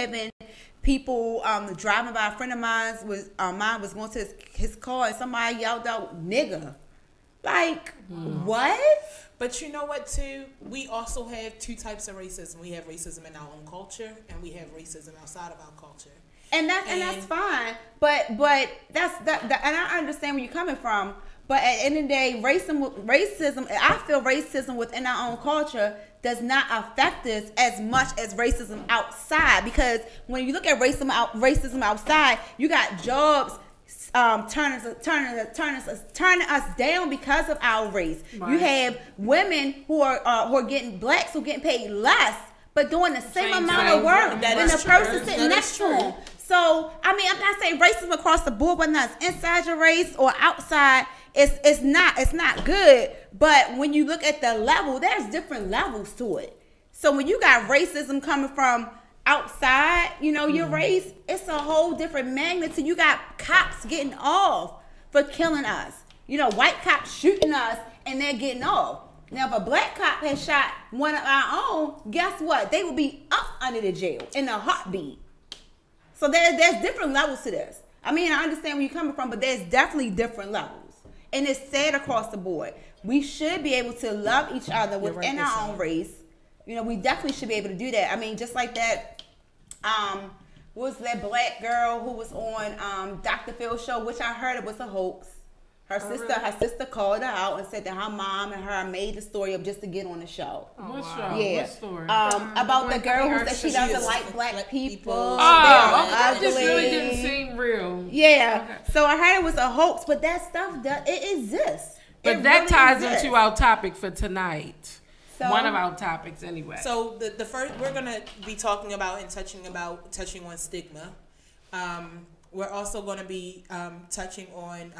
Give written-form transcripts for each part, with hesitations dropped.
having people driving by. A friend of mine was going to his car and somebody yelled out nigga. Like what? But you know what too? We also have two types of racism. We have racism in our own culture and we have racism outside of our culture. And that's fine. But that's and I understand where you're coming from. But at the end of the day, racism, I feel racism within our own culture does not affect us as much as racism outside. Because when you look at racism outside, you got jobs turning us down because of our race. Right. You have women who are getting blacks who getting paid less, but doing the same amount of work than the person sitting next to them. So I mean, I'm not saying racism across the board, whether it's inside your race or outside. It's not good, but when you look at the level, there's different levels to it. So when you got racism coming from outside, your race, it's a whole different magnitude. You got cops getting off for killing us. White cops shooting us and they're getting off. Now, if a black cop has shot one of our own, guess what? They will be up under the jail in a heartbeat. So there's different levels to this. I mean, I understand where you're coming from, but there's definitely different levels. And it's sad across the board. We should be able to love each other within our own race. We definitely should be able to do that. I mean, just like that, was that black girl who was on Dr. Phil's show, which I heard it was a hoax. Her sister called her out and said that her mom and her made the story up just to get on the show. Oh, what show? Yeah. What story? About the girl who said she doesn't like black people. Oh, that just really didn't seem real. Yeah. Okay. So I heard it was a hoax, but that stuff it exists. But that really ties into our topic for tonight. So, one of our topics, anyway. So the first we're gonna be talking about and touching on stigma. We're also gonna be touching on.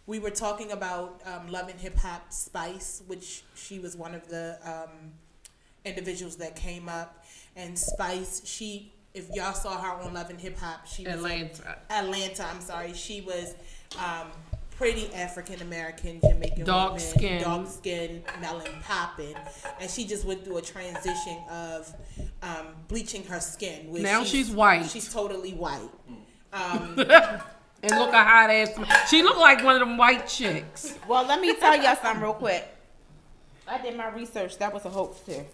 We were talking about Love and Hip Hop Spice, which she was one of the individuals that came up. And Spice, if y'all saw her on Love and Hip Hop, she was Atlanta. I'm sorry, she was pretty African American, Jamaican, dark skin, melon popping, and she just went through a transition of bleaching her skin. Now she's white. She's totally white. And look a hot ass. She looked like one of them white chicks. Well, let me tell y'all something real quick. I did my research. That was a hoax too.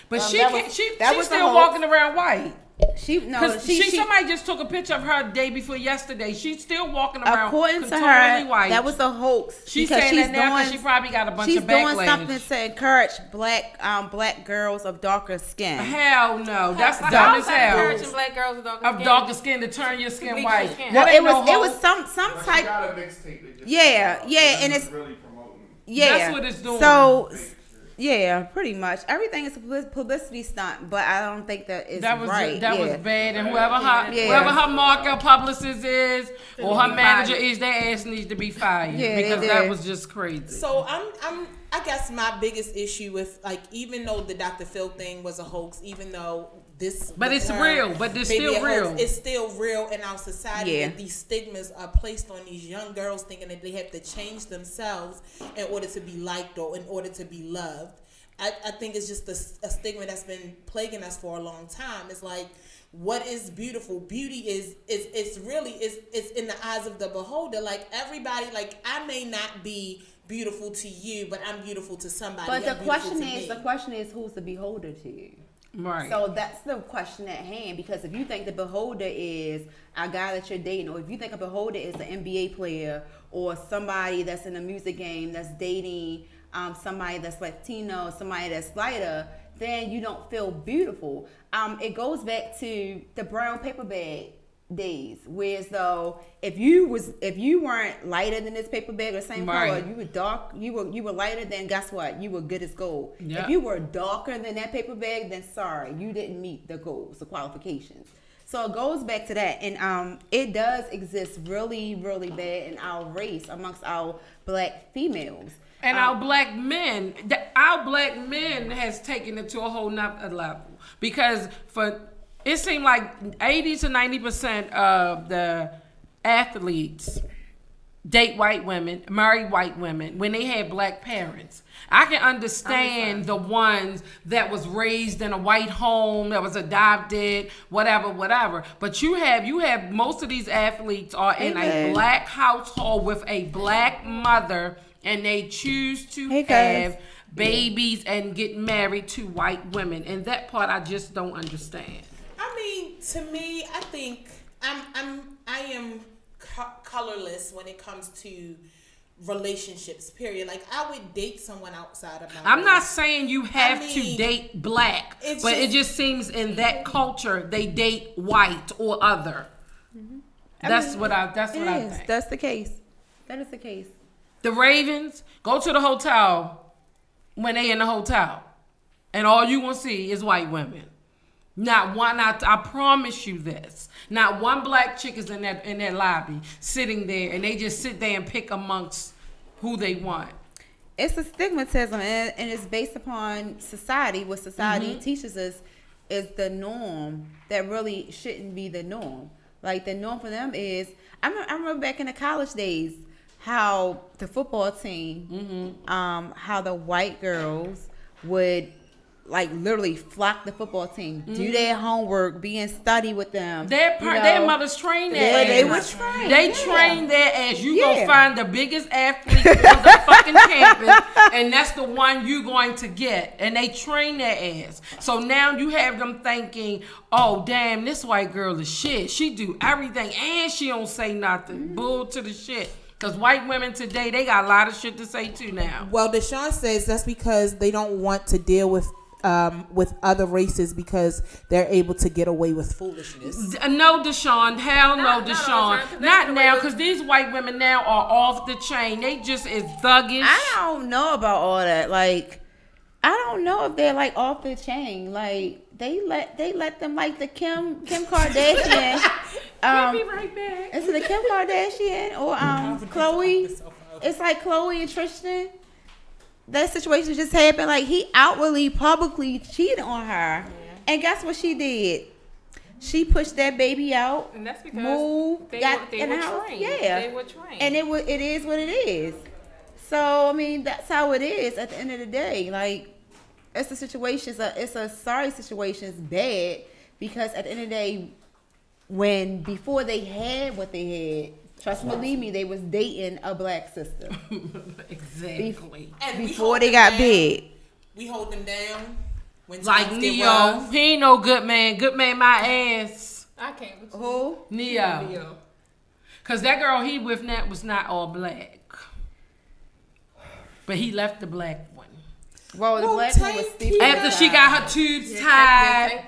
But she's still walking around white. Somebody just took a picture of her day before yesterday. She's still walking around according to totally her, white. That was a hoax. She's saying that now because she probably got a bunch of backlash. She's doing something to encourage black girls of darker skin. Hell no, that's dumb as hell. Encouraging black girls of darker skin to turn your skin white. Well, it was some type. Got a mixtape. And it's really promoting. Yeah, that's what it's doing. So. Yeah, pretty much. Everything is a publicity stunt, but I don't think that is right. That was bad, and whoever her market publicist is or her manager is, their ass needs to be fired because that was just crazy. So I guess my biggest issue with even though the Dr. Phil thing was a hoax, even though but it's real. But it's still real. Hoax, it's still real in our society that these stigmas are placed on these young girls thinking that they have to change themselves in order to be liked or in order to be loved. I think it's just a stigma that's been plaguing us for a long time. It's like, what is beautiful? Beauty is really in the eyes of the beholder. Like everybody, like I may not be beautiful to you, but I'm beautiful to somebody. But the question is, who's the beholder to you? Right. So that's the question at hand, because if you think the beholder is a guy that you're dating, or if you think a beholder is an NBA player or somebody that's in a music game that's dating somebody that's Latino, somebody that's lighter, then you don't feel beautiful. It goes back to the brown paper bag days, whereas though if you weren't lighter than this paper bag or same color, you were dark, you were lighter, then guess what? You were good as gold. Yep. If you were darker than that paper bag, then sorry, you didn't meet the goals, the qualifications. So it goes back to that, and it does exist really, really bad in our race amongst our black females. And our black men has taken it to a whole nother level, because it seemed like 80 to 90% of the athletes date white women, marry white women when they had black parents. I can understand the ones that was raised in a white home, that was adopted, whatever. But you have most of these athletes are in a black household with a black mother, and they choose to have babies and get married to white women, and that part I just don't understand. I mean, to me, I think I am colorless when it comes to relationships, period. Like, I would date someone outside of my I'm not saying you have to date black, but it just seems in that culture they date white or other. Mm-hmm. That's what I think. That's the case. That is the case. The Ravens go to the hotel when they in the hotel, and all you gonna see is white women. Not one. I promise you this. Not one black chick is in that lobby sitting there, and they just sit there and pick amongst who they want. It's a stigmatism, and it's based upon society. What society teaches us is the norm that really shouldn't be the norm. Like, the norm for them is, I remember back in the college days, how the football team, how the white girls would, like, literally flock the football team, do their homework, be in study with them. Their mothers train their ass. They would train. They train their ass. You gonna find the biggest athlete on the fucking campus, and that's the one you going to get. And they train their ass. So now you have them thinking, oh damn, this white girl is shit. She do everything and she don't say nothing. Bull to the shit. Because white women today, they got a lot of shit to say too now. Well, Deshaun says that's because they don't want to deal with other races because they're able to get away with foolishness. No, Deshaun. Hell no, Deshaun. Not now, because these white women now are off the chain. They just is thuggish. I don't know about all that. Like, I don't know if they're, like, off the chain. Like, they let them, like, the Kim Kardashian. I'll be right back. Is it the Kim Kardashian or Khloe? It's like Khloe and Tristan. That situation just happened. Like, he outwardly, publicly cheated on her, and guess what she did? She pushed that baby out, and that's because moved, got in the house. Yeah, they were trained, and it is what it is. So I mean, that's how it is. At the end of the day, like, it's a situation. It's a sorry situation. It's bad because at the end of the day, before they had what they had. Trust me, believe me, they was dating a black sister. Exactly. Before they got big. We hold them down. When like Neo. He ain't no good man. Good man, my ass. I can't with you. Who? Neo. Because that girl he with now was not all black. But he left the black one. Well, the black one was Steve. After she got her tubes tied.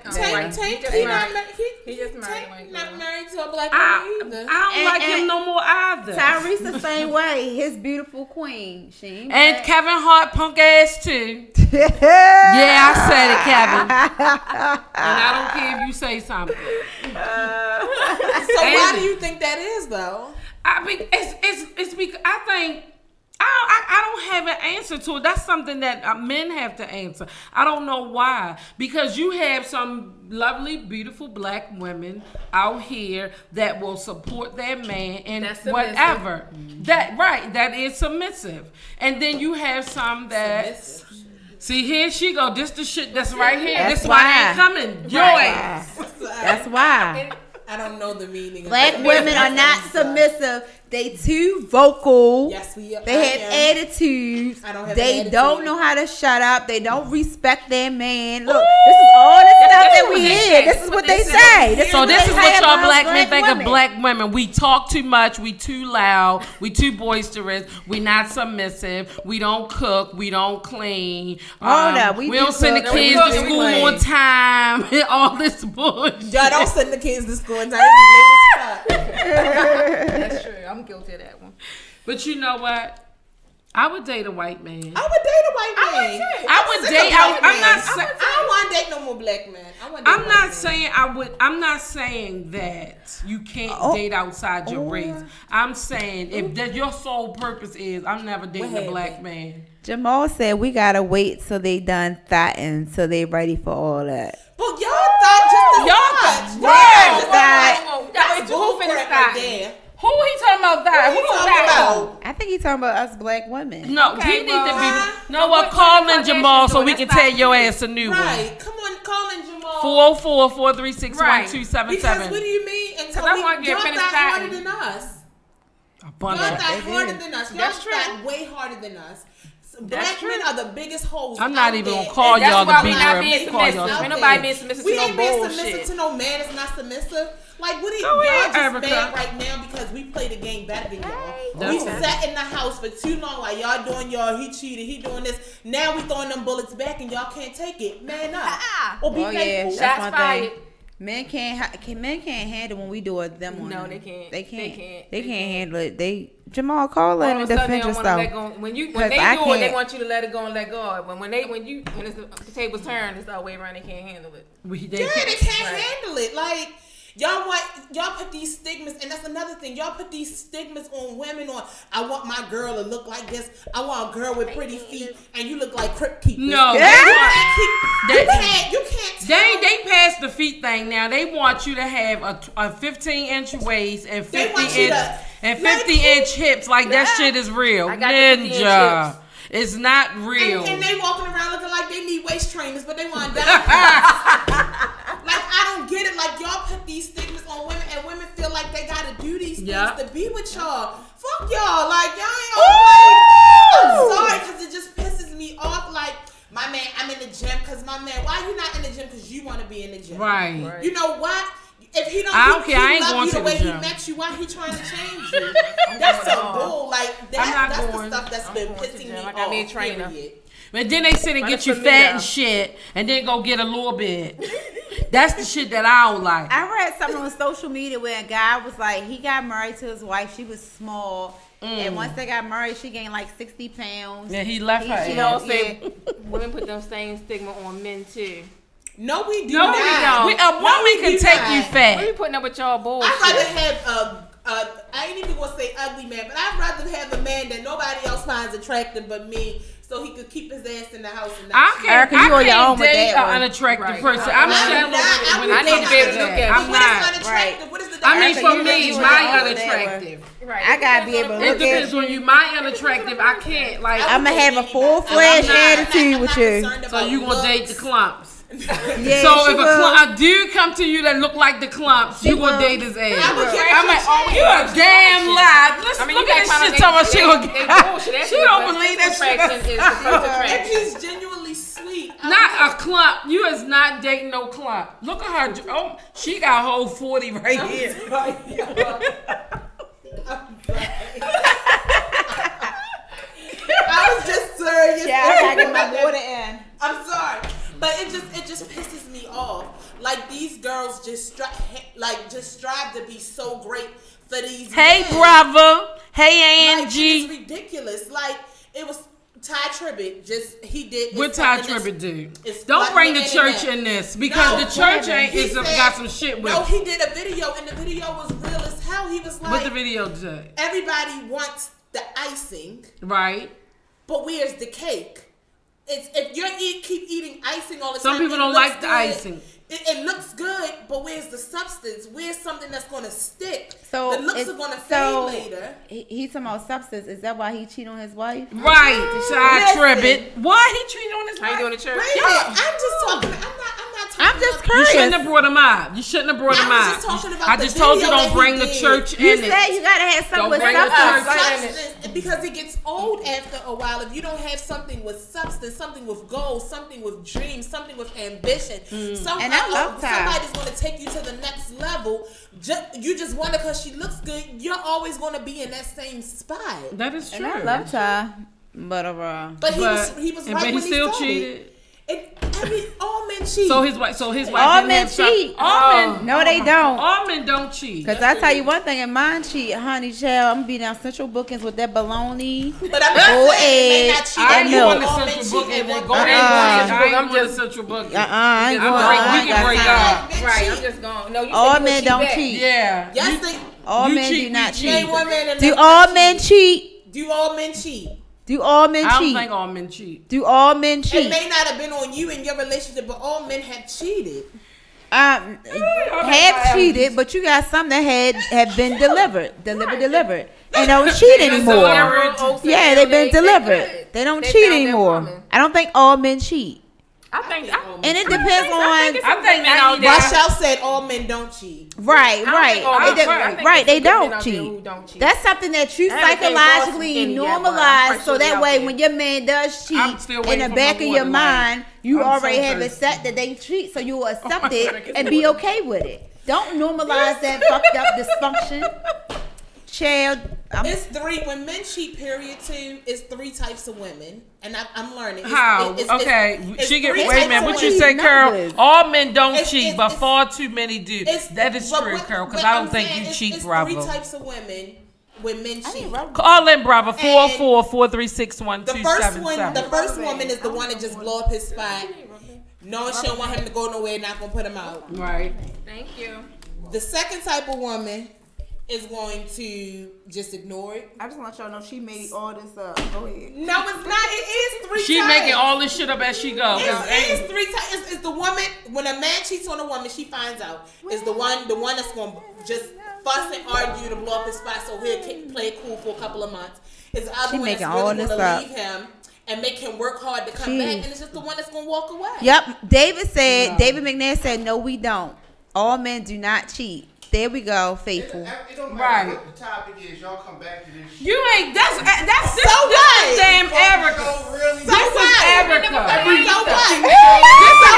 He just not married to a black woman either. I don't like him no more either. Tyrese the same way. His beautiful queen. And Kevin Hart punk ass too. Yeah, I said it, Kevin. And I don't care if you say something. So why do you think that is, though? I mean, it's because I think I don't have an answer to it. That's something that men have to answer. I don't know why. Because you have some lovely, beautiful black women out here that will support their man and whatever. That is submissive. And then you have some that see, here she go. This the shit that's right here. That's this why I ain't coming. Your ass. That's why. I don't know the meaning. Black women are not submissive. They too vocal. Yes, we are. They have attitudes. They don't know how to shut up. They don't respect their man. Look, this is all the stuff that we hear. This is what they say. This is what y'all black men think of black women. We talk too much. We too loud. We too boisterous. We not submissive. We don't cook. We don't clean. We don't send the kids to school on time. All this bullshit. Y'all don't send the kids to school on time. That's true. I'm guilty of that one. But you know what? I would date a white man. I would date a white man. I don't want to date no more black men. I'm not saying that you can't date outside your race. I'm saying if your sole purpose is I'm never dating a black man. Jamal said we gotta wait till they done thotting, so they ready for all that. But y'all thought just as much. Who finished that? Who he talking about that? Who talking about? he talking about us black women. No, Okay, he need to be. No, so well, what call in Kardashian Jamal so doing? we can That's tell not your cute. ass a new one. Right. Come on, call in Jamal. 404-436-1277. Because what do you mean? And I wanna get y'all finished thought harder chatting. than us. A bunch Y'all of. thought harder than us. Y'all That's true. thought way harder than us. Black true. men are the biggest hoes. I'm not out even there. gonna call And y'all that's to why be we there. not being being Call y'all. submissive. out Ain't there. nobody being submissive We to no ain't being bullshit. submissive to no man that's not submissive. Like, what are Go y'all ahead, just Erica. mad right now because we play the game better than y'all? That's We right. sat in the house for too long while y'all doing y'all, he cheated, he doing this. Now we throwing them bullets back and y'all can't take it. Man up. Or be Oh yeah, faithful. that's Shots one fired. thing. Men can't handle when we do it them on No, them. they can't. They can't. They can't. They can't handle it. They Jamal, call in All and of a sudden, they defend don't want to let yourself. go. When they Because do I it, they can't. want you to let it go and let go. When the tables turn, it's all way around. They can't handle it. They can't handle it. Like, y'all put these stigmas, and that's another thing. Y'all put these stigmas on women. I want my girl to look like this. I want a girl with pretty feet, and you look like Crypt Keepers. No, you they can't. You can't. They passed the feet thing now. They want you to have a 15-inch waist and 50-inch hips. Like that shit is real. I got the 50-inch Ninja. hips. It's not real. And they walking around looking like they need waist trainers, but they want diapers. Like, I don't get it. Like, y'all put these stigmas on women, and women feel like they gotta do these things to be with y'all. Fuck y'all. Like, y'all ain't always. I'm sorry, because it just pisses me off. Like, my man, I'm in the gym because my man. Why you not in the gym? Because you want to be in the gym. Right. You know what? If he don't, I don't care. I ain't love going you to the the way gym. he met you. Why he trying to change you? That's a bull. Like, that's the stuff that's been pissing me off. I need a trainer. Period. But then they sit and get you fat and shit, and then go get a little bit. That's the shit that I don't like. I read something on social media where a guy was like, he got married to his wife. She was small. And once they got married, she gained like 60 pounds. Yeah, he left her. You know, say women put them same stigma on men too. No, we do No, not. we don't. A woman can take you fat. We putting up with y'all bullshit. I'd rather have I ain't even gonna say ugly man, but I'd rather have a man that nobody else finds attractive but me, so he could keep his ass in the house and not cheat. Erica, you on your own with date that an one. unattractive Right. person. No, I'm I'm shallow not. when I it need comes to to be able to that. look at I'm But what is not. unattractive? What is the I mean, difference? for you me, on your my own with that unattractive. Right. I gotta be able to It look depends at on you. My unattractive, I can't. Like, I'm gonna have a full-fledged I'm not- attitude with you. so you gonna date the clumps. Yeah, So she if will. a dude come to you that look like the clumps, you gonna date his ass. I would give I'm her like, a chance. you a damn lie. Listen, I mean, look you at got this shit talking about she gonna they get. bullshit. She don't believe that attraction shit. is the first If attraction. he's genuinely sweet, Not a clump. You is not dating no clump. Look at her. Oh, she got a whole 40 right here. I was just serious. Yeah, I gotta get my water in. I'm sorry, but it just pisses me off. Like, these girls just strive to be so great for these. Hey, men. brother. Hey, Like, Angie. it's ridiculous. Like, it was Ty Tribbett. He did. What Ty Tribbett do? it's Don't like bring the the church internet. in this because No, the church ain't he said- got some shit with No, it. he did a video, and the video was real as hell. He was What like, the video do? everybody wants the icing, Right? but where's the cake? It's if you keep eating icing all the Some time. people it don't looks like the good. icing. It looks good, but where's the substance? Where's something that's gonna stick? So the looks it's- are gonna so fade later. He's talking about substance. Is that why he cheated on his wife? Right. Ty Listen. Tribbett. Why he cheated on his How you wife? doing the church? Wait a minute, I'm just talking. I'm not talking. I'm just about- You curious. shouldn't have brought him up. You shouldn't have brought him I was up. just talking about I the just told you video don't that bring he the did. church You in said it. you gotta have something Don't with bring the substance. church. Substance, because it gets old after a while. If you don't have something with substance, something with goals, something with dreams, something with ambition, And I love Ty. somebody's going to take you to the next level. You just wonder because she looks good, you're always going to be in that same spot. That is true. And I love Ty, but But he was right but he when still started. cheated. All men cheat. So his wife All didn't men have some- cheat. All men. No, they don't. All men don't cheat. Cause I tell you one thing, and mine cheat, honey, child. I'm gonna be down Central Bookings with that bologna. But I'm just saying, they may not egg, cheat. and I milk. want the All men central cheat book at and then one go point. ahead. Uh-uh. I'm just the central book. I ain't going. We I ain't can break got time. up. Men Right, cheat. I'm just going. No, you All said you men would don't back. cheat. Yeah. Yes, they All You men cheat, do not we cheat. ain't one man enough Do to all cheat. men cheat? Do all men cheat? Do all men I don't cheat? think all men cheat. Do all men It cheat? may not have been on you in your relationship, but all men have cheated. Have have cheated, but you got some that have been delivered, and don't cheat anymore. Yeah, they've been delivered. They don't cheat anymore. I don't think all men cheat. And it depends on. I think Rochelle said all men don't cheat. Right. They don't cheat. That's something that you psychologically normalize, so that way when your man does cheat, in the back of your mind, you already have it set that they cheat, so you will accept it and be okay with it. Don't normalize that fucked up dysfunction. Child, it's three. When men cheat, period, too, it's three types of women. And I'm learning. How? Wait a minute. What you say, Carl? All men don't cheat, but far too many do. That is true, Carl, because I don't think you cheat, Bravo. Three types of women when men cheat. Call in, Bravo, 444-361-277. The first woman is the one that just blow up his spot, knowing she don't want him to go nowhere, not going to put him out. Right. Thank you. The second type of woman is going to just ignore it. I just want y'all to know she made all this up. Go ahead. No, it's not. It is three She types. making all this shit up as she goes. It is three types. It's the woman, when a man cheats on a woman, she finds out. It's the one that's going to just fuss and argue to blow up his spot so he'll play it cool for a couple of months. It's the other one that's really going to leave him and make him work hard to come back. And it's just the one that's going to walk away. Yep. David McNair said, no, we don't. All men do not cheat. There we go, faithful. It don't matter what the topic is. Y'all come back to this shit. You ain't. That's so this what? is damn Erica. So this is Erica. This is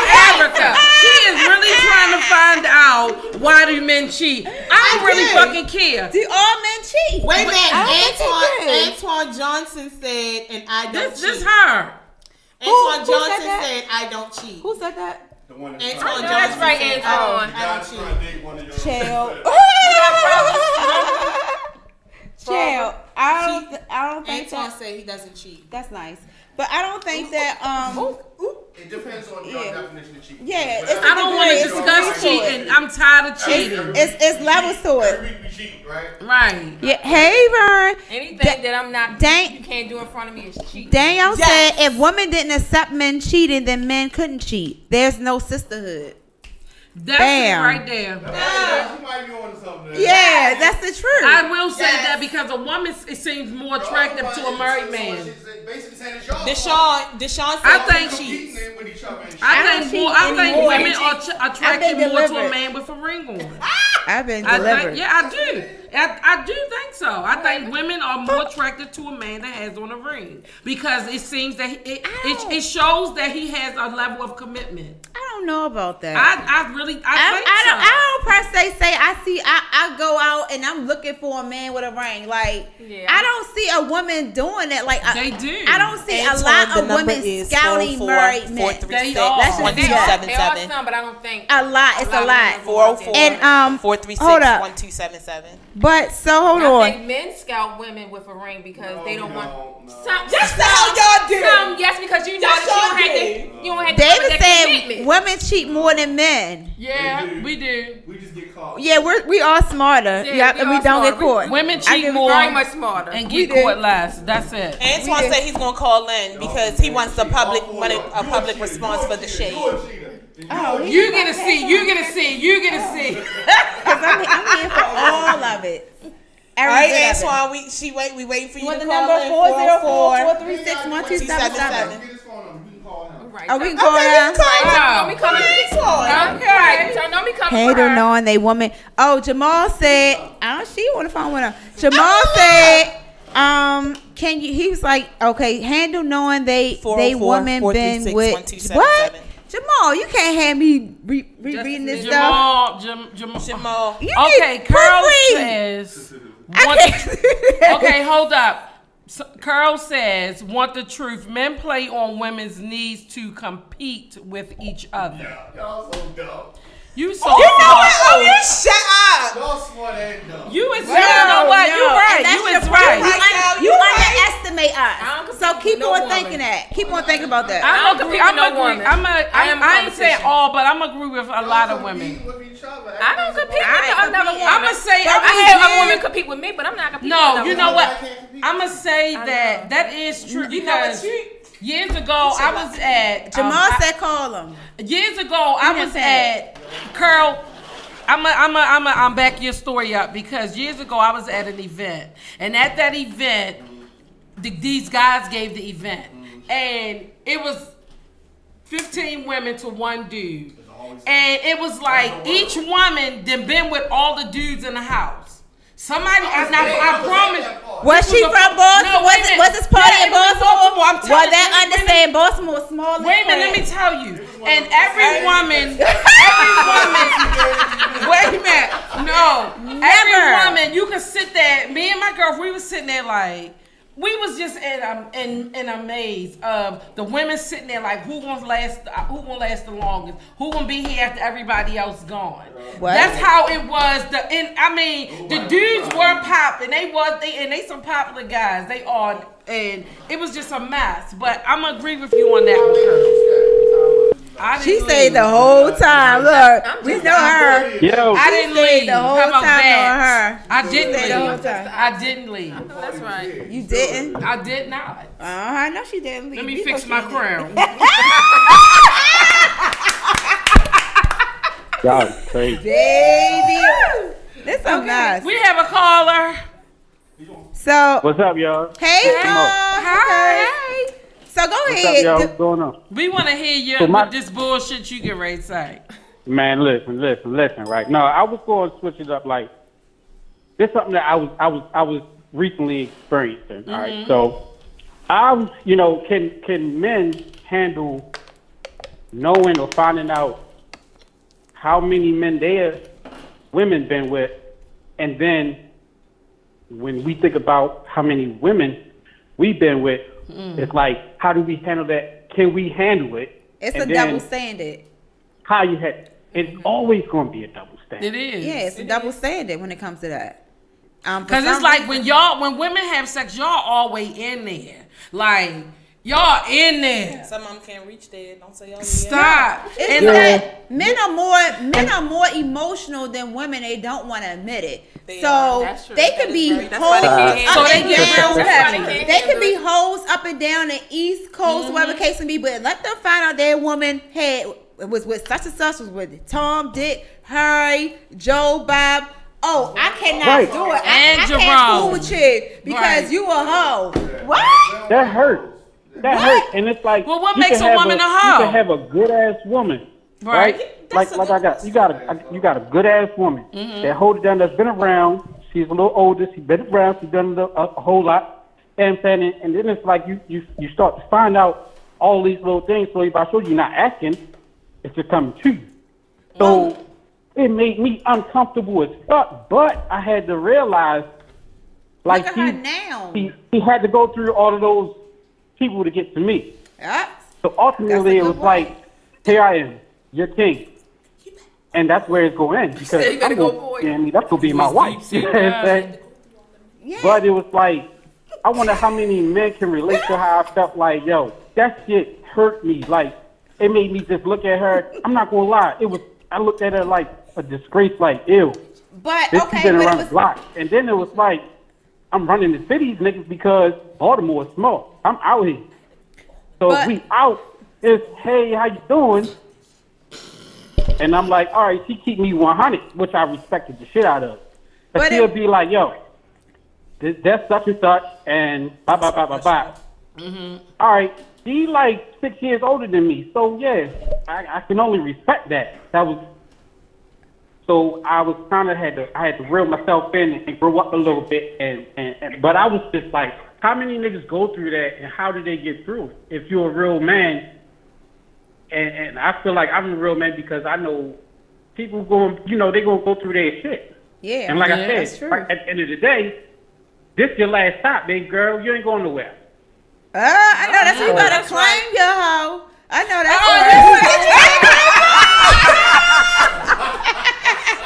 Erica. She is really trying to find out why do men cheat. I don't really fucking care. Do all men cheat? Wait a minute. Antoine Johnson said, and I don't cheat. This her. Antoine Johnson said, I don't cheat. Who said that? Antoine That's Johnson right, said, Antoine. I don't cheat. Chill. Chill. I don't think Antoine that. said he doesn't cheat. That's nice, but I don't think that. It depends on your definition of cheating. Yeah, I don't want to discuss cheating. I'm tired of cheating. It's levels to it. Every week we cheat, right? Right. Yeah. Hey, Vern. Anything that I'm not, you can't do in front of me is cheating. Daniel said if women didn't accept men cheating, then men couldn't cheat. There's no sisterhood. That's it right there. You might be on something. Yeah, that's the truth. I will say that because a woman, it seems more attractive to a married man. Deshaun said I think women are attracted more to a man with a ring on. I've been delivered. I do. I do think so. I think women are more attracted to a man that has on a ring because it seems that it shows that he has a level of commitment. I don't know about that. I don't per se say I go out and I'm looking for a man with a ring. Like I don't see a woman doing that. Like they do. I don't see a lot of women scouting married men. They are some, but I don't think a lot. It's a lot. 404 and 436-1277. But so hold on. I think men scout women with a ring because they don't want. That's how y'all do. Yes, because you know that you don't have to. David said women cheat more than men. Yeah, we do. We just get caught. Yeah, we are smarter. Yeah, and we don't get caught. Women cheat more, very much smarter, and get caught less. That's it. Antoine said he's gonna call in because he wants a public response for the shade. Oh, you get a C. You get a C. You get a C. Because I'm here for all of it. All right, Antoine, we waiting for you to the call number in. 404-436-1277. Right. Oh, we can call her. Okay. Hater knowing they woman. Oh, Jamal said, she on the phone with her. Jamal said, can you? He was like, okay, handle knowing they woman been with what? Jamal, you can't have me reading this stuff. Jamal. Okay, Carl says. Okay, hold up. So, Carl says, want the truth. Men play on women's needs to compete with each other. Yeah, y'all so dumb. You so you know what? Oh, you shut up. Y'all smart and dumb. You is right. You know what? You right. You is right. You underestimate us. So keep on thinking that. Keep on thinking about that. I ain't saying all, but I'm agree with a lot of women. I don't compete with another woman. I'm gonna say I have a woman compete with me, but I'm not competing. No, you know what? I'm gonna say that is true because years ago I was at Jamal said call him. Years ago I was at Carl. I'm back your story up because years ago I was at an event, and at that event, these guys gave the event, and it was 15 women to one dude, and it was like each woman then been with all the dudes in the house. Somebody, I promise. Was she from Baltimore? No, was this party in Baltimore? I'm telling Was that understand Baltimore was small? Wait a minute, let me tell you. And every woman, wait a minute, no, every woman, you can sit there. Me and my girl, we was sitting there like. We was just in a maze of the women sitting there like who gonna last the longest, who gonna be here after everybody else gone. What? That's how it was. The dudes were popping. They some popular guys. They are, and it was just a mess. But I'm gonna agree with you on that one, Curtis. She stayed the whole time. Look, we know her. Yo, I didn't leave. The whole time knowing her. I didn't leave. I didn't leave. I know that's right. You didn't? I did not. I know she didn't leave. Let me fix my crown. y'all crazy. Baby. This so nice. We have a caller. So. What's up, y'all? Hey, Hi. So go What's ahead. up, y'all? What's going on? We want to hear you with this bullshit you get ready to say. Man, listen, right? No, I was going to switch it up. Like, this is something that I was recently experiencing. All right, so can men handle knowing or finding out how many men their women been with, and then when we think about how many women we've been with, it's like, how do we handle that? Can we handle it? It's a double standard. How you had? It's always going to be a double standard. It is. Yeah, it's a double standard when it comes to that. Because it's like when women have sex, y'all always in there. Like, y'all in there. Some of them can't reach there. Don't say y'all. Stop. It's that men are more emotional than women. They don't want to admit it. They can be hoes up and down. They can be hoes up and down the East Coast, whatever the case may be. But let them find out their woman was with such and such, was with Tom, Dick, Harry, Joe, Bob. Oh, I cannot do it. I can't fool with you because you a hoe. What? That hurts. That hurts. And it's like, well, what makes a woman a hoe? You can have a good ass woman, right? Like you got a good ass woman that holds it down, that's been around. She's a little older. She's been around. She's done a whole lot. And then it's like you start to find out all these little things. So if I show you not asking, it's just coming to you. So it made me uncomfortable as fuck. But I had to realize, like, he had to go through all of those people to get to me. So ultimately, it was like, here I am, your king. And that's where it's going to end. Because that's going to be my wife. You know what I'm saying? Yeah. But it was like, I wonder how many men can relate to how I felt like, yo, that shit hurt me. Like, it made me just look at her. I'm not going to lie. I looked at her like a disgrace, like, ew. But, this been around the block. And then it was like, I'm running the cities, niggas, because Baltimore is small. I'm out here. So if we out, it's, hey, how you doing? And I'm like, all right, she keep me 100, which I respected the shit out of. But she'll be like, yo, that's such and such, and bye, bye, bye, bye, bye. All right, she like 6 years older than me. So, yeah, I can only respect that. So I was kind of I had to reel myself in and grow up a little bit. But I was just like, how many niggas go through that, and how do they get through? If you're a real man, and I feel like I'm a real man because I know people they're going to go through their shit. Yeah. And like I said, at the end of the day, this your last stop, baby girl. You ain't going nowhere. I know that's what you better claim your hoe. I know that's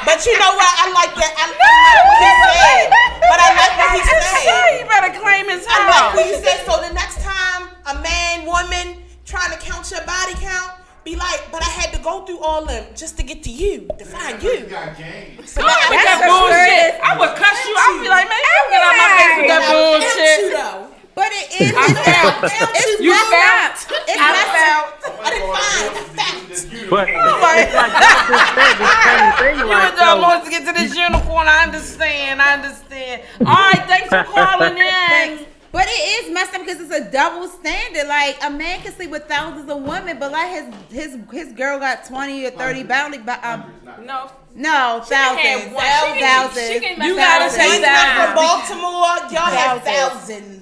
But you know what? I like that. I like what he said. But I like what he said. You better claim his hoe. I like what he said. So the next time a man, woman trying to count your body count, be like, but I had to go through all them just to get to you, to find you. So with that bullshit. I would cuss you. I would be like, man, you get out my face with that bullshit. But it is. I didn't find. But it's like this same thing. Like, so wants to get to this unicorn. I understand. All right, thanks for calling in. But it is messed up because it's a double standard. Like, a man can sleep with thousands of women, but like his girl got 20 or 30 bounty. No, thousands. You gotta say that. From Baltimore, y'all have thousands.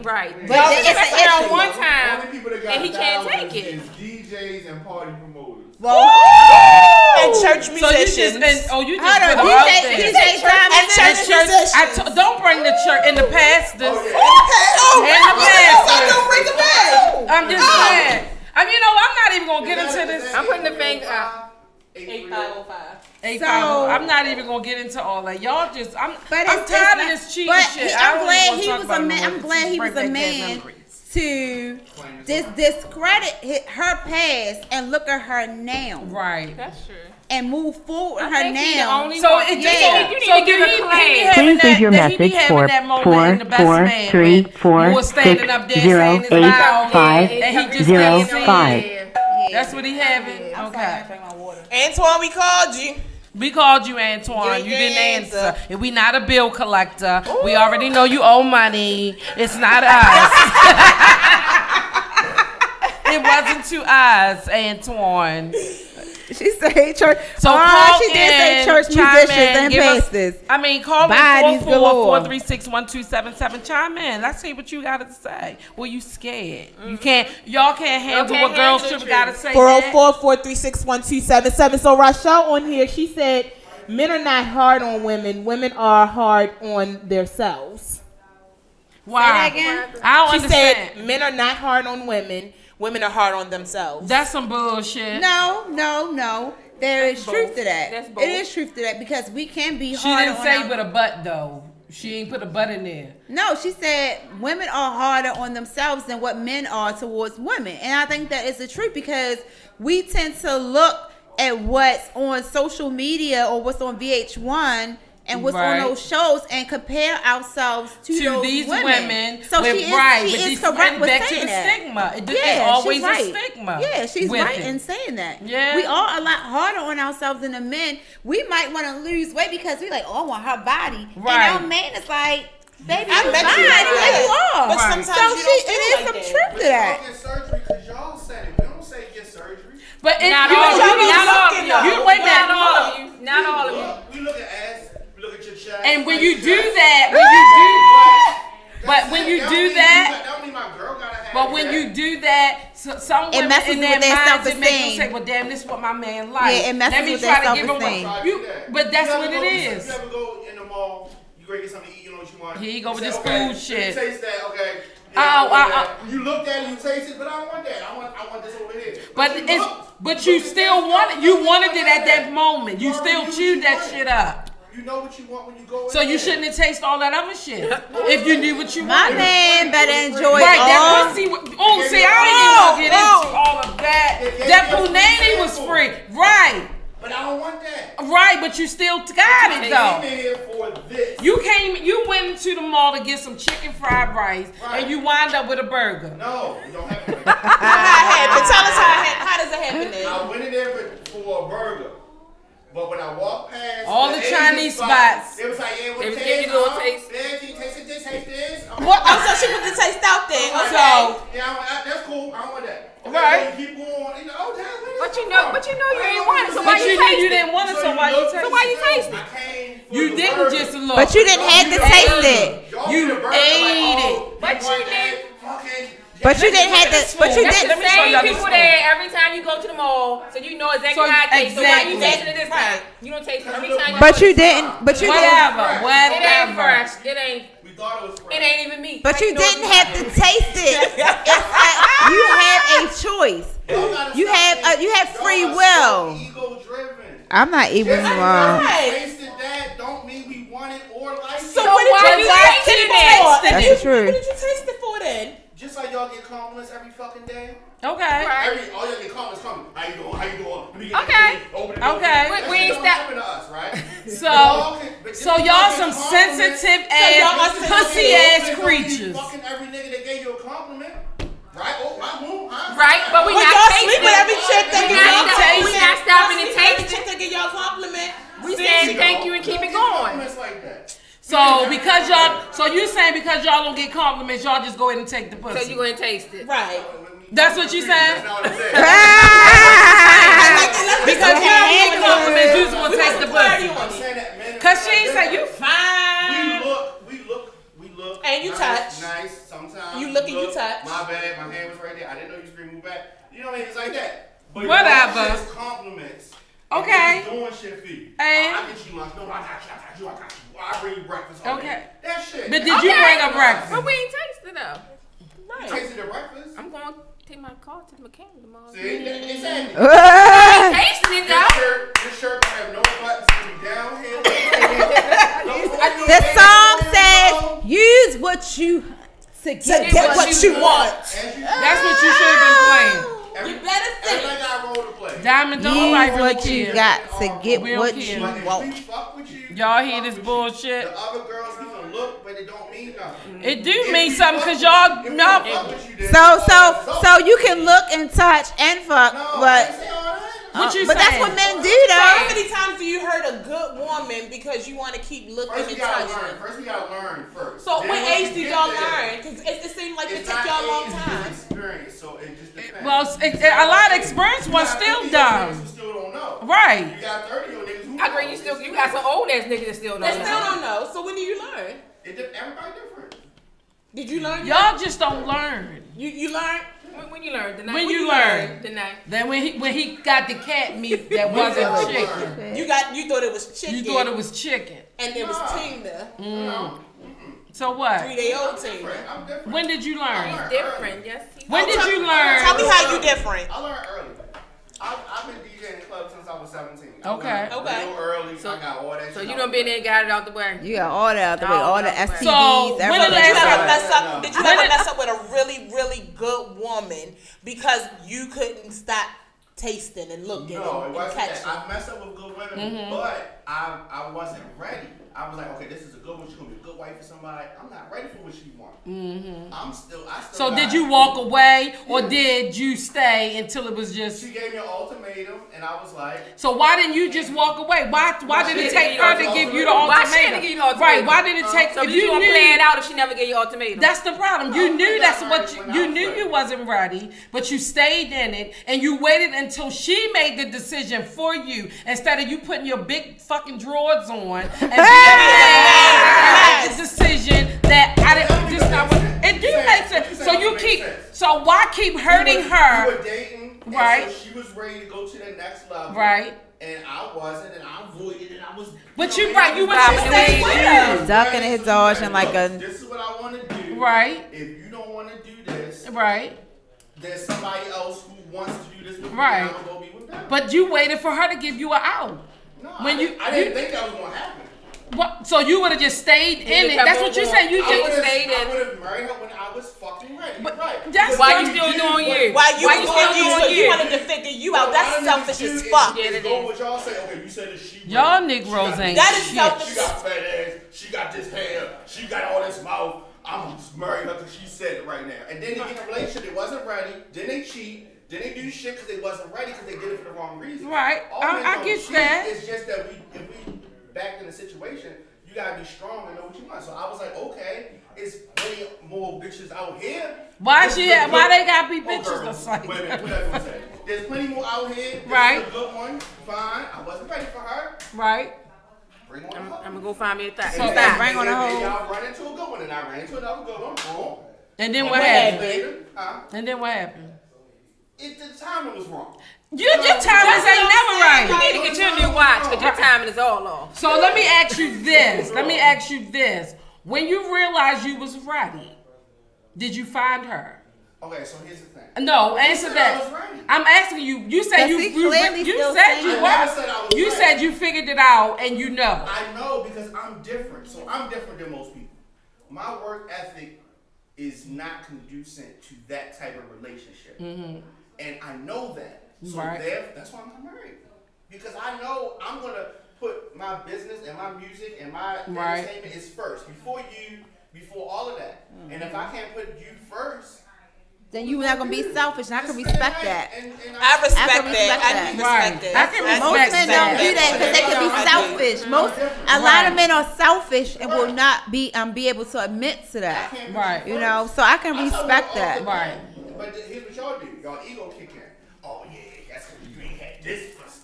Right. But it's around one time, Only people that got and he can't take it. is DJs and party promoters. And church musicians. You just Hold on, put them out there. DJ time And church musicians. Don't bring the church and the pastors. Oh, And the pastors. don't bring them back. I'm just saying. I'm not even gonna get into this. I'm putting the finger up. 8505. So I'm not even gonna get into all that. Y'all just, I'm tired of this cheating shit. I'm glad he was a man. I'm glad he was a man to discredit her past and look at her now. Right. That's true. And move forward her now. So it just give a claim. Please leave your message for 443-445-0505. That's what he having. Okay. Antoine, we called you. We called you, Antoine. You didn't answer. And we not a bill collector. We already know you owe money. It's not us. It wasn't to us, Antoine. She said church. So call she did say in, church chime musicians in, and give us- pastors. Call Bodies in galore. 446-1277. Chime in. Let's see what you got to say. Well, you scared. Y'all can't handle what girls should gotta say. 404-436-1277. So Rachel on here, she said men are not hard on women. Women are hard on themselves. Why? Say that again? I don't She understand. said men are not hard on women. Women are hard on themselves. That's some bullshit. No. There is truth to that. That's both. It is truth to that because we can be She hard didn't on say our- with a butt though. She ain't put a butt in there. No, she said women are harder on themselves than what men are towards women. And I think that is the truth because we tend to look at what's on social media or what's on VH1 and what's Right. on those shows and compare ourselves to those these women. So she is correct with back saying to the that. stigma. It's Yeah, always she's a right. stigma. Yeah, she's with right it. in saying that. Yeah. We are a lot harder on ourselves than the men. We might want to lose weight because we like, oh, I want her body. Right. And our man is like, baby, I you met fine. you like There that. you are. But Right. sometimes So you it don't is feel some like that. truth to Y'all that. get surgery because y'all said it. We don't say get surgery. But it, Not you, all you, of you. you, Not all of you, you. you wait a minute. Not all of you. Not all of you. We look at ass. We look at your chest. And when like you do chest. that, That don't mean my girl gotta have but when that. you do that, some women messes in their with their minds it makes them self-esteem. say, "Well, damn, this is what my man likes." Yeah, it messes Let me with try their to give him self-esteem. what Try to you. do that. But that's You what never it go- is. You never go in the mall. You go get something to eat. You know what you want. Here you go with say, this okay, food shit. You taste that, okay. Oh, You looked at it, you tasted, but I don't want that. I want this over here. But you it's looked, but you looked at still that, wanted you it at wanted that moment. You You still already knew chewed what you that wanted. shit up. You know what you want when you go in So you there. shouldn't have tasted all that other shit if you knew what you My wanted. man better enjoy Right, all. that pussy. Oh, see, I didn't even get into all of that. That punani was free, right? But I don't want that. Right, but you still got it I came though. in here for this. You went into the mall to get some chicken fried rice, and you wind up with a burger. No, you don't have to. But tell us how does it happen then? I went in there for a burger. But when I walked past All the Asian Chinese spots. it was like, yeah, what They was taste? giving you a little taste. Yeah, can you taste this, taste this? What? Oh, so she put the taste out there. I'm like, So- yeah, that's cool. I don't want that. Okay, Right. So you keep going. You know, oh, damn, where But this you come know from? you ain't I want it. So don't why But know. you you knew taste you it? didn't want it, so why you looked- taste So why you it? taste it? I came for You the didn't burger. just look. But you didn't have to taste it. Y'all You eat the burger ate like, it. oh, But want you that? didn't- Okay. But you didn't have to. But you That's didn't. Let me show Same y'all this people one. there every time you go to the mall, so you know exactly So, how it tastes. So why you exactly. tasting it this time? You don't taste it every time. But you didn't. But you didn't. Whatever, It ain't whatever. fresh. It ain't. We thought it was fresh. It ain't even meat. But How you know didn't it's have to taste it. You have a choice. You have free will. Ego driven. I'm not even Just wrong. because we tasted that don't mean we want it or like it. So what did why you you taste keep it for? tasting That's true. What did you taste it for then? Just like y'all get compliments every fucking day. Okay. All y'all get compliments coming. How you doing? How you doing? Let me get Okay. that open the door. Okay. That We shit ain't don't stop- happen to us, right? So y'all some sensitive ass, pussy ass creatures. Fucking every nigga that gave you a compliment. Right? Oh, Right, but we But not y'all tasting sleep with it. every chick that We give not y'all a tasting compliment. We not stopping Y'all and sleep with every tasting chick that give y'all a compliment. We saying thank you and keep it going. Like that. So because y'all, so you saying because y'all don't get compliments, y'all just go ahead and take the pussy. So you go ahead and taste it. Right. That's what you saying? That's not what I'm saying. Because you don't get compliments, you just want to take the pussy. I'm saying that men. Cause she say you fine. We look. And you nice, touch. Nice. Sometimes You look and you touch. My bad. My hand was right there. I didn't know you was gonna move back. You know what I mean? It's like that. But whatever. It's compliments. Okay. Doing shit for you. And I get you lunch. No, I got you. I bring you breakfast. okay. That shit. But did you bring a breakfast? But we ain't tasted though. You tasted the breakfast? I'm going to take my car to the mechanic tomorrow. See, exactly. Tasting it though. This shirt have no buttons to be downhill. The song says, "Use what you to get what you want." That's what you should have been playing. You better think. Everybody got a role to play. Diamond don't Use like really what you care. got to get We don't what care. you But if want. we fuck with you, Y'all we hear fuck this with bullshit? You. The other girls, we can look, but it don't mean nothing. It do If mean we something fuck because with y'all you, if we know. fuck with you, then So you can look and touch and fuck, No, I but didn't say all that. What you but that's saying? what men do So how though. many times do you hurt a good woman because you want to keep looking First we and gotta touching? learn. First we gotta learn first. So Then what once age you did get y'all there, learn? Because it seemed like it It's took not y'all a long age, time. it's experience, so it just depends. Well, a lot of experienced ones still dumb. Who still don't know. Right. You got 30-year-old niggas who I agree. You got some old ass niggas that still don't They know. still don't know. So when do you learn? Everybody different. Did you learn? Y'all just don't learn. You learned? When you learn tonight. When you learn. Tonight. Then when he got the cat meat that wasn't chicken. You thought it was chicken. You thought it was chicken. And it was Tina. So what? 3-day-old Tina. I'm different. When did you learn? Different. Yes. When did you learn? Tell me how you different. I learned early. I've been DJing in clubs since I was 17. Okay. Okay. Real early. I got all that shit. So you done been there and got it out the way. You got all that out the way, all the STDs, So, when everything. the Did you last ever time- mess up? Did you When ever it- mess up with a really, really good woman because you couldn't stop tasting and looking No, it and wasn't catching? that. I messed up with good women, but I wasn't ready. I was like, okay, this is a good one. She's gonna be a good wife for somebody. I'm not ready for what she wants. I still So got did it. you walk away or did you stay until it was just? She gave me an ultimatum, and I was like, So why didn't you just walk away? Why did it she take didn't her give to you give you the Why ultimatum? she didn't give you the ultimatum? Right? Why did it take? So if you gonna knew, play it out if she never gave you ultimatum? That's the problem. You No, knew I that's got what ready when I you was knew. ready. You wasn't ready, but you stayed in it, and you waited until she made the decision for you instead of you putting your big fucking drawers on and make the decision that I didn't. This not what it do make sense. So you keep. So why keep hurting we her? were dating, and Right. So she was ready to go to the next level, Right. And I wasn't, and I avoided it. I was. But know, you right. You was was bobbing staying and with weaving. her. Ducking and dodging like a. This is what I want to do. Right. If you don't want to do this, Right. there's somebody else who wants to do this with Right. me. I'm gonna go be with them. But you waited for her to give you an out. No, when I didn't think that was gonna happen. What? So you would have just stayed in it. kept That's on what you going. said. You I just. would have married her when I was fucking ready. But right. that's But Why what you still doing you? Why you still doing you? So doing you you? wanted to figure you What out. a That's lot of selfish niggas as do fuck. is Yeah, it go is. what y'all say. Okay, you said that she. Y'all ready. Negroes She ain't That is shit. selfish. She got fat ass. She got this hair. She got all this mouth. I'm just marrying her because she said it right now. And then they get in a relationship. They wasn't ready. Then they cheat. Then they do shit because they wasn't ready because they did it for the wrong reason. Right. All men I don't get cheat. that. It's just that if we back in the situation, you gotta be strong and know what you want. So I was like, okay, it's way more bitches out here. Why This she? is a Why good- they gotta be Oh, bitches? girl, That's like. wait a minute, what I gonna say? There's plenty more out here. This Right. is a good one. Fine. I wasn't ready for her. Right. Bring on I'm her. gonna go find me a thigh. So that bring on a And hoe. y'all run into a good one, and I ran into another good one. Boom. And then A what month happened? later, And then what happened? the timing was wrong. Your timers ain't never You right. need to get your new watch because your timing is all off. So let me ask you this. Let me ask you this. When you realized you was ready, did you find her? Okay, so here's the thing. No, answer said I that. was ready. I'm asking you. You said Does you he you, clearly you still said say you I was. never said I was You ready. said you figured it out and you know. I know because I'm different. So I'm different than most people. My work ethic is not conducive to that type of relationship. And I know that. So Right. that's why I'm not married. Because I know I'm going to put my business and my music and my Right. entertainment is first. Before all of that. And if I can't put you first, then you're not gonna be selfish, and I can respect that. I respect that. I do respect that. I can Most respect men that. don't do that because they can be selfish. A lot of men are selfish and will not be able to admit to that. Right. You know, so I can respect that. Right. But here's what y'all do. Y'all ego kick in. Oh yeah, that's because you ain't had this pussy.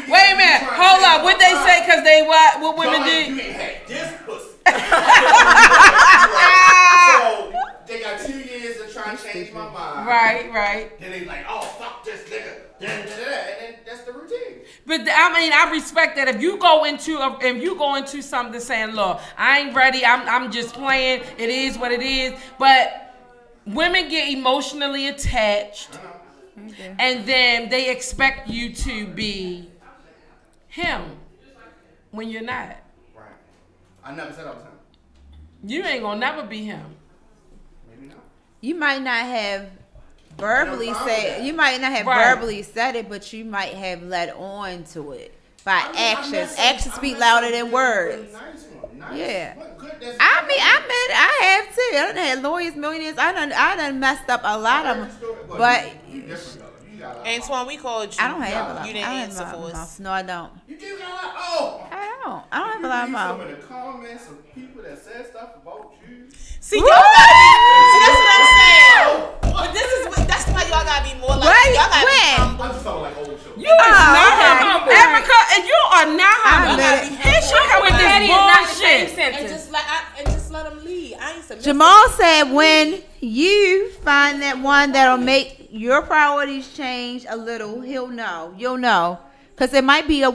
Wait a minute. Hold up. What they say? Because they what women do? You ain't had this pussy. So they got 2 years to try and change my mind. Right. Then they like, oh fuck this nigga. And then that's the routine. But I mean, I respect that. If you go into something saying, "Look, I ain't ready. I'm just playing. It is what it is." But women get emotionally attached, and then they expect you to be him when you're not. Right. I never said I was him. You ain't gonna never be him. Maybe not. You might not have verbally said it, but you might have led on to it by actions. Actions speak louder than words. Yeah. I have too. I done had lawyers, millionaires. I done messed up a lot of them. But Antoine, we called you. I don't have a lot. You didn't answer for us. No, I don't. You do got a lot. Oh. I don't have a lot of mouth. Some of the comments of people that said stuff about you. See, y'all gotta be. See, that's what I'm saying. But that's why y'all gotta be more like. Y'all gotta be humble. I'm just talking like old show. You is not humble, Erica, and you are not humble. Here she come with this bullshit. And just let them lead. I ain't submitting. Jamal said when you find that one that'll make your priorities change a little, you'll know. Because it might be a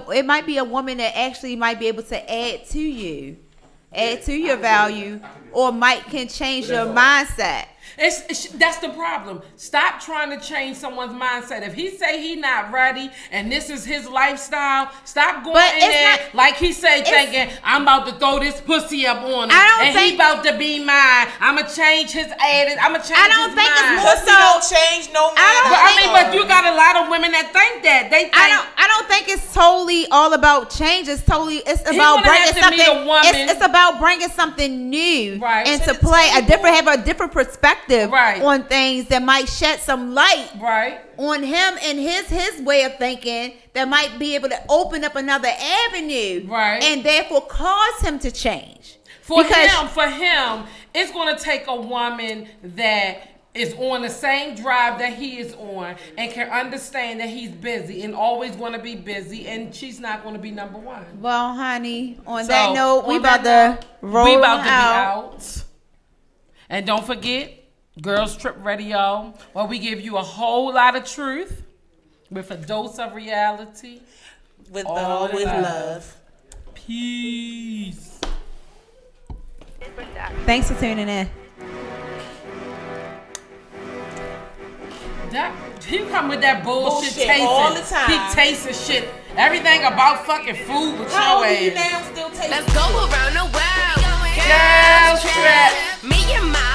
woman that actually might be able to add to your value, or can change your mindset. That's the problem. Stop trying to change someone's mindset. If he say he not ready and this is his lifestyle, stop going in there like he say thinking, I'm about to throw this pussy up on him and he about to be mine. I'ma change his attitude. I'ma change his mind. I don't think it's more so. Don't change no man. But you got a lot of women that think that. They think, I don't think it's totally all about change. It's about bringing something. It's about bringing something new into play. Have a different perspective on things that might shed some light on him and his way of thinking that might be able to open up another avenue and therefore cause him to change. For him, it's going to take a woman that is on the same drive that he is on and can understand that he's busy and always going to be busy, and she's not going to be number one. Well, honey, on that note, we about to be out. And don't forget, Girls Trip Radio, where we give you a whole lot of truth with a dose of reality. With love. Peace. Thanks for tuning in. He come with that bullshit tasting all the time. He tasting shit. Everything about fucking food with How your old are you ass. now? Still tasting. Let's go around the world. Girls Trip. Me and my